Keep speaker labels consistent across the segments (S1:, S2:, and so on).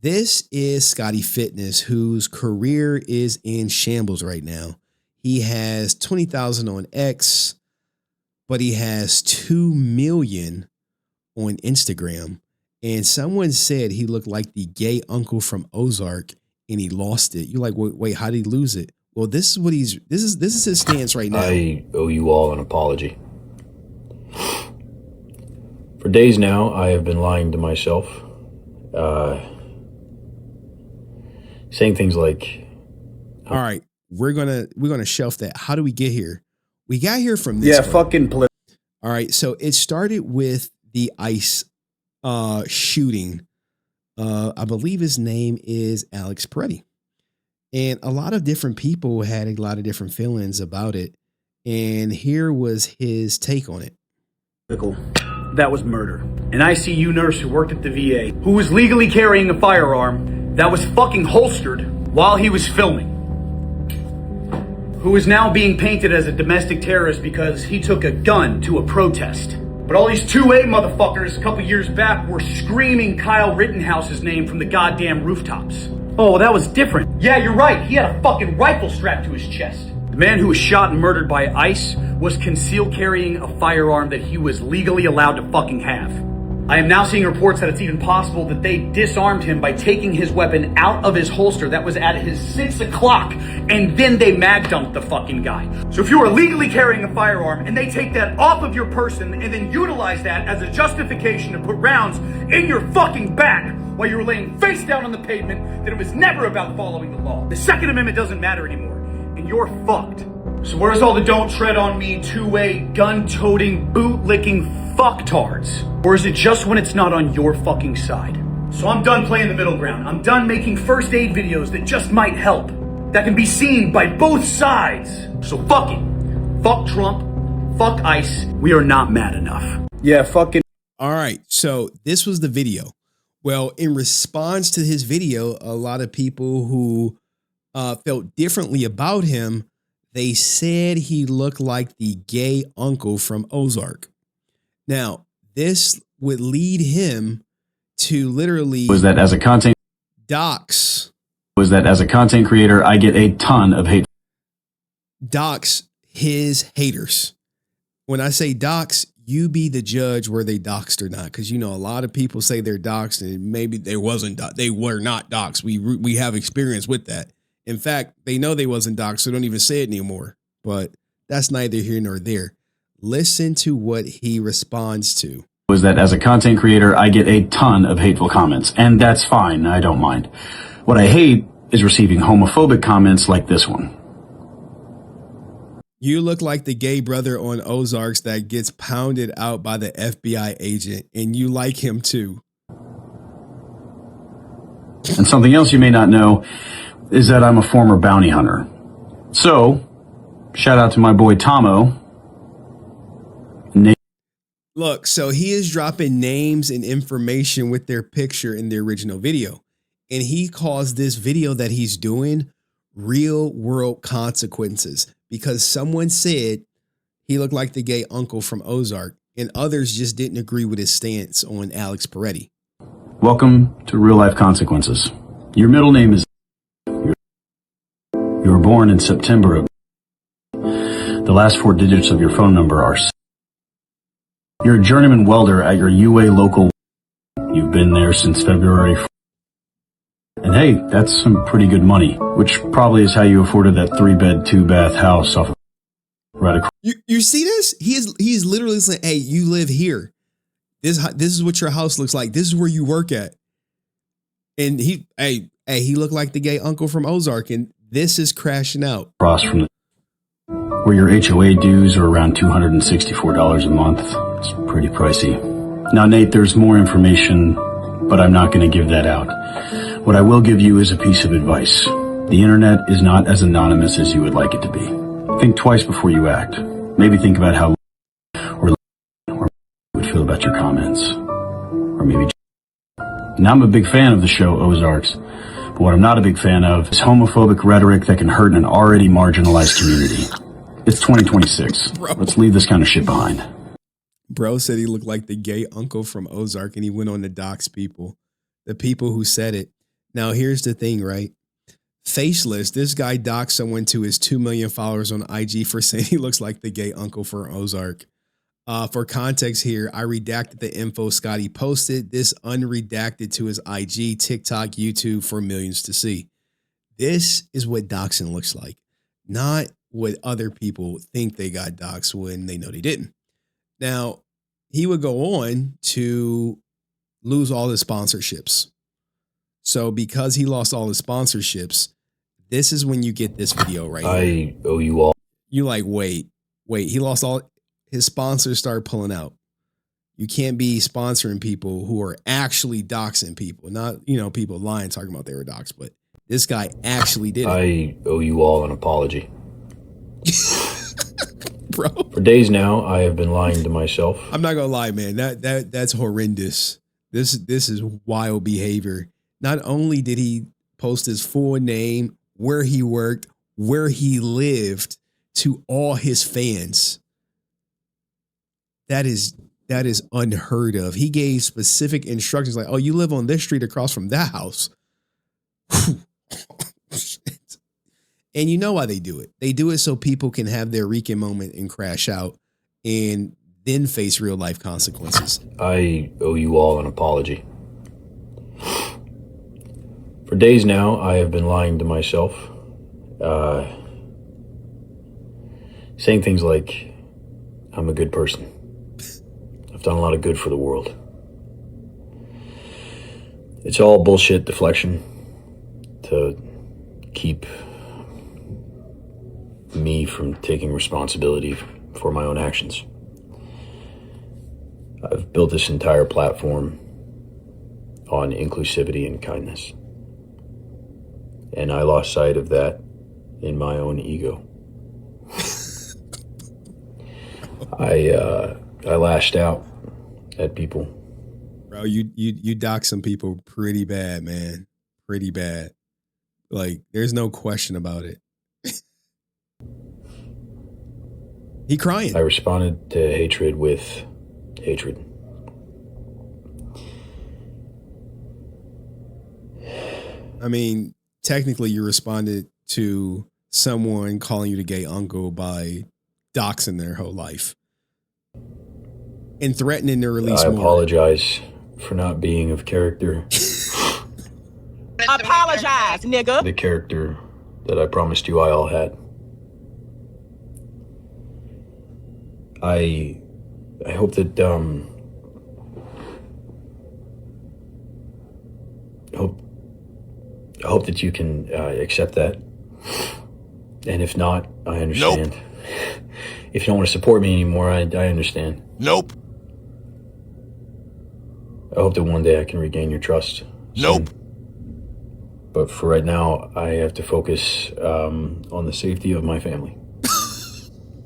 S1: This is Scotty Fitness, whose career is in shambles right now. He has 20,000 on X, but he has 2 million on Instagram. And someone said he looked like the gay uncle from Ozark and he lost it. You're like, wait, how did he lose it? Well, this is his stance right now.
S2: I owe you all an apology. For days now, I have been lying to myself, saying things like,
S1: all right, we're gonna shelf that. How do we get here? We got here from this.
S3: Yeah, fucking.
S1: All right, so it started with the ICE shooting. I believe his name is Alex Peretti. And a lot of different people had a lot of different feelings about it. And here was his take on it.
S3: That was murder. An ICU nurse who worked at the VA, who was legally carrying a firearm that was fucking holstered while he was filming, who is now being painted as a domestic terrorist because he took a gun to a protest. But all these 2A motherfuckers a couple years back were screaming Kyle Rittenhouse's name from the goddamn rooftops. Oh, that was different. Yeah, you're right. He had a fucking rifle strapped to his chest. The man who was shot and murdered by ICE was concealed carrying a firearm that he was legally allowed to fucking have. I am now seeing reports that it's even possible that they disarmed him by taking his weapon out of his holster that was at his 6 o'clock, and then they mag dumped the fucking guy. So if you are legally carrying a firearm and they take that off of your person and then utilize that as a justification to put rounds in your fucking back while you were laying face down on the pavement, then it was never about following the law. The Second Amendment doesn't matter anymore, and you're fucked. So where's all the don't tread on me 2-way gun-toting, boot-licking fucktards? Or is it just when it's not on your fucking side? So I'm done playing the middle ground. I'm done making first aid videos that just might help, that can be seen by both sides. So fuck it. Fuck Trump. Fuck ICE. We are not mad enough. Yeah, fucking.
S1: All right, so this was the video. Well, in response to his video, a lot of people who felt differently about him, they said he looked like the gay uncle from Ozark. Now, this would lead him to literally
S4: as a content creator, I get a ton of hate.
S1: Dox his haters. When I say dox, you be the judge were they doxed or not, because you know a lot of people say they're doxed and maybe they were not doxed. We have experience with that. In fact, they know they wasn't doxed, so don't even say it anymore. But that's neither here nor there. Listen to what he responds to.
S4: As a content creator, I get a ton of hateful comments, and that's fine. I don't mind. What I hate is receiving homophobic comments like this one.
S1: You look like the gay brother on Ozarks that gets pounded out by the FBI agent, and you like him too.
S4: And something else you may not know is that I'm a former bounty hunter. So, shout out to my boy Tomo.
S1: Look, so he is dropping names and information with their picture in the original video. And he calls this video that he's doing real world consequences because someone said he looked like the gay uncle from Ozark and others just didn't agree with his stance on Alex Peretti.
S4: Welcome to real life consequences. Your middle name is. You were born in September of. The last 4 digits of your phone number are. You're a journeyman welder at your UA local. You've been there since February. And hey, that's some pretty good money, which probably is how you afforded that 3-bed, 2-bath house off of right across.
S1: You see this? He's literally saying, hey, you live here. This is what your house looks like. This is where you work at. And he looked like the gay uncle from Ozark, and this is crashing out.
S4: Across from where your HOA dues are around $264 a month. It's pretty pricey. Now, Nate, there's more information, but I'm not going to give that out. What I will give you is a piece of advice. The internet is not as anonymous as you would like it to be. Think twice before you act. Maybe think about how or you would feel about your comments. Or maybe. Now, I'm a big fan of the show Ozarks, but what I'm not a big fan of is homophobic rhetoric that can hurt an already marginalized community. It's 2026. Bro. Let's leave this kind of shit behind.
S1: Bro said he looked like the gay uncle from Ozark, and he went on to dox people. The people who said it. Now, here's the thing, right? Faceless, this guy doxed someone to his 2 million followers on IG for saying he looks like the gay uncle for Ozark. For context here, I redacted the info Scotty posted. This unredacted to his IG, TikTok, YouTube for millions to see. This is what doxing looks like, not what other people think they got doxed when they know they didn't. Now, he would go on to lose all his sponsorships. So because he lost all his sponsorships, this is when you get this video right here.
S2: I owe you all.
S1: You like, wait, he lost all his sponsors, start pulling out. You can't be sponsoring people who are actually doxing people, not, people lying, talking about they were doxed, but this guy actually did it.
S2: I owe you all an apology.
S1: Bro.
S2: For days now, I have been lying to myself.
S1: I'm not gonna lie, man. That's horrendous. This is wild behavior. Not only did he post his full name, where he worked, where he lived to all his fans. That is unheard of. He gave specific instructions like, oh, you live on this street across from that house. And you know why they do it. They do it so people can have their Rican moment and crash out and then face real life consequences.
S2: I owe you all an apology. For days now, I have been lying to myself, saying things like, I'm a good person. I've done a lot of good for the world. It's all bullshit deflection to keep me from taking responsibility for my own actions. I've built this entire platform on inclusivity and kindness. And I lost sight of that in my own ego. I lashed out at people.
S1: Bro, you dox some people pretty bad, man. Pretty bad. Like, there's no question about it. He crying.
S2: I responded to hatred with hatred.
S1: I mean, technically you responded to someone calling you the gay uncle by doxing their whole life and threatening to release more.
S2: I apologize for not being of character.
S5: Apologize, nigga.
S2: The character that I promised you I all had. I hope that I hope that you can accept that. And if not, I understand. Nope. If you don't want to support me anymore, I understand.
S6: Nope.
S2: I hope that one day I can regain your trust.
S6: Nope.
S2: Soon. But for right now, I have to focus on the safety of my family.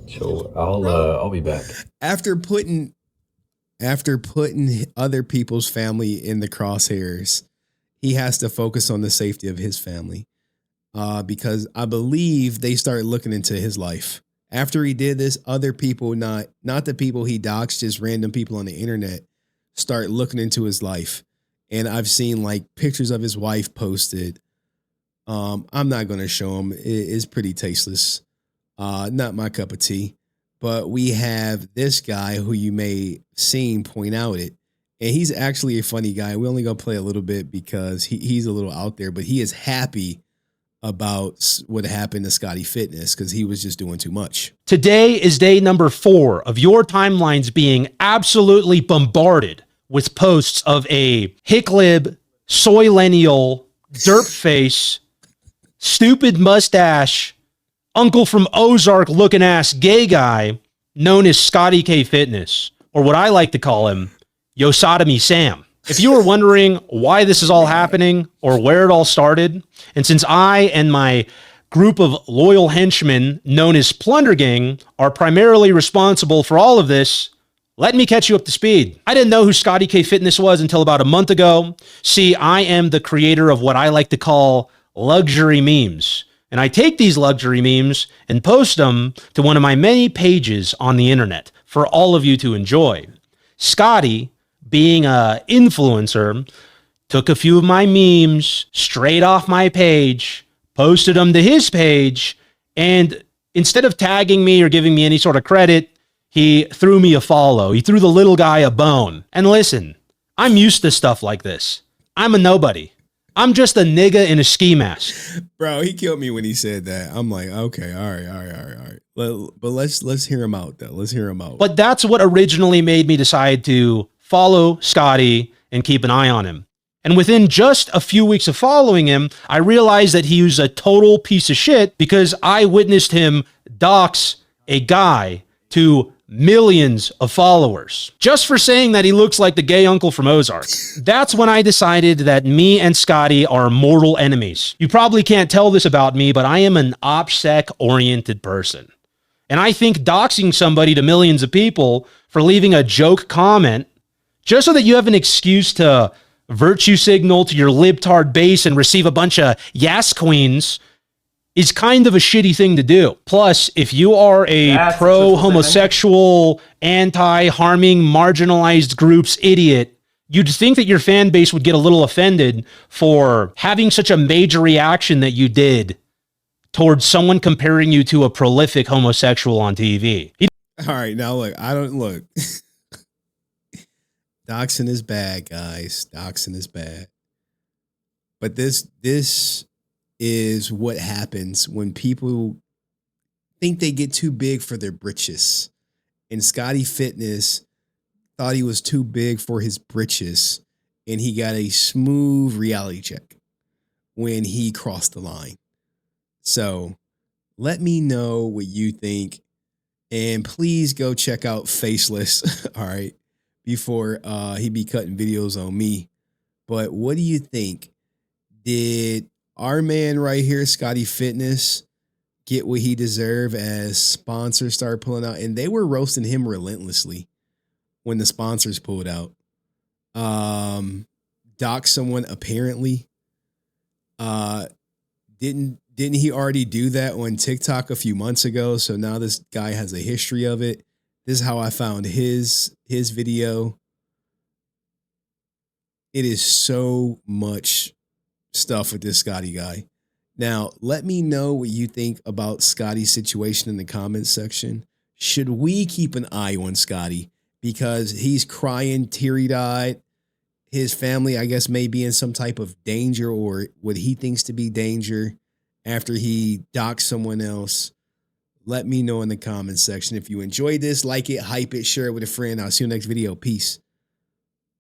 S2: So I'll be back.
S1: After putting other people's family in the crosshairs, he has to focus on the safety of his family. Because I believe they started looking into his life. After he did this, other people, not the people he doxed, just random people on the internet, start looking into his life. And I've seen like pictures of his wife posted. I'm not going to show them. It's pretty tasteless. Not my cup of tea. But we have this guy who you may seen point out it. And he's actually a funny guy. We're only going to play a little bit because he's a little out there. But he is happy about what happened to Scotty Fitness because he was just doing too much.
S7: Today is day number 4 of your timelines being absolutely bombarded with posts of a hicklib, soylennial, derp face, stupid mustache, uncle from Ozark looking ass gay guy known as Scotty K Fitness, or what I like to call him, Yosotomy Sam. If you were wondering why this is all happening or where it all started, and since I and my group of loyal henchmen known as Plunder Gang are primarily responsible for all of this, let me catch you up to speed. I didn't know who Scotty K Fitness was until about a month ago. See, I am the creator of what I like to call luxury memes. And I take these luxury memes and post them to one of my many pages on the internet for all of you to enjoy. Scotty, being an influencer, took a few of my memes straight off my page, posted them to his page, and instead of tagging me or giving me any sort of credit, he threw me a follow. He threw the little guy a bone. And listen, I'm used to stuff like this. I'm a nobody. I'm just a nigga in a ski mask.
S1: Bro, he killed me when he said that. I'm like, okay, all right. But let's hear him out, though. Let's hear him out.
S7: But that's what originally made me decide to follow Scotty and keep an eye on him. And within just a few weeks of following him, I realized that he was a total piece of shit because I witnessed him dox a guy to millions of followers just for saying that he looks like the gay uncle from Ozark. That's when I decided that me and Scotty are mortal enemies. You probably can't tell this about me, but I am an OPSEC-oriented person. And I think doxing somebody to millions of people for leaving a joke comment just so that you have an excuse to virtue signal to your libtard base and receive a bunch of yes queens is kind of a shitty thing to do. Plus, if you are a pro-homosexual, anti-harming, marginalized groups idiot, you'd think that your fan base would get a little offended for having such a major reaction that you did towards someone comparing you to a prolific homosexual on TV.
S1: All right, now look, doxing is bad, guys. Doxing is bad. But this is what happens when people think they get too big for their britches. And Scotty Fitness thought he was too big for his britches, and he got a smooth reality check when he crossed the line. So let me know what you think, and please go check out Faceless, all right, before he be cutting videos on me. But what do you think? Did our man right here, Scotty Fitness, get what he deserved as sponsors start pulling out? And they were roasting him relentlessly when the sponsors pulled out. Doc someone apparently. Didn't he already do that on TikTok a few months ago? So now this guy has a history of it. This is how I found his video. It is so much stuff with this Scotty guy. Now, let me know what you think about Scotty's situation in the comments section. Should we keep an eye on Scotty? Because he's crying, teary-eyed. His family, I guess, may be in some type of danger or what he thinks to be danger after he doxed someone else. Let me know in the comments section. If you enjoyed this, like it, hype it, share it with a friend. I'll see you next video. Peace.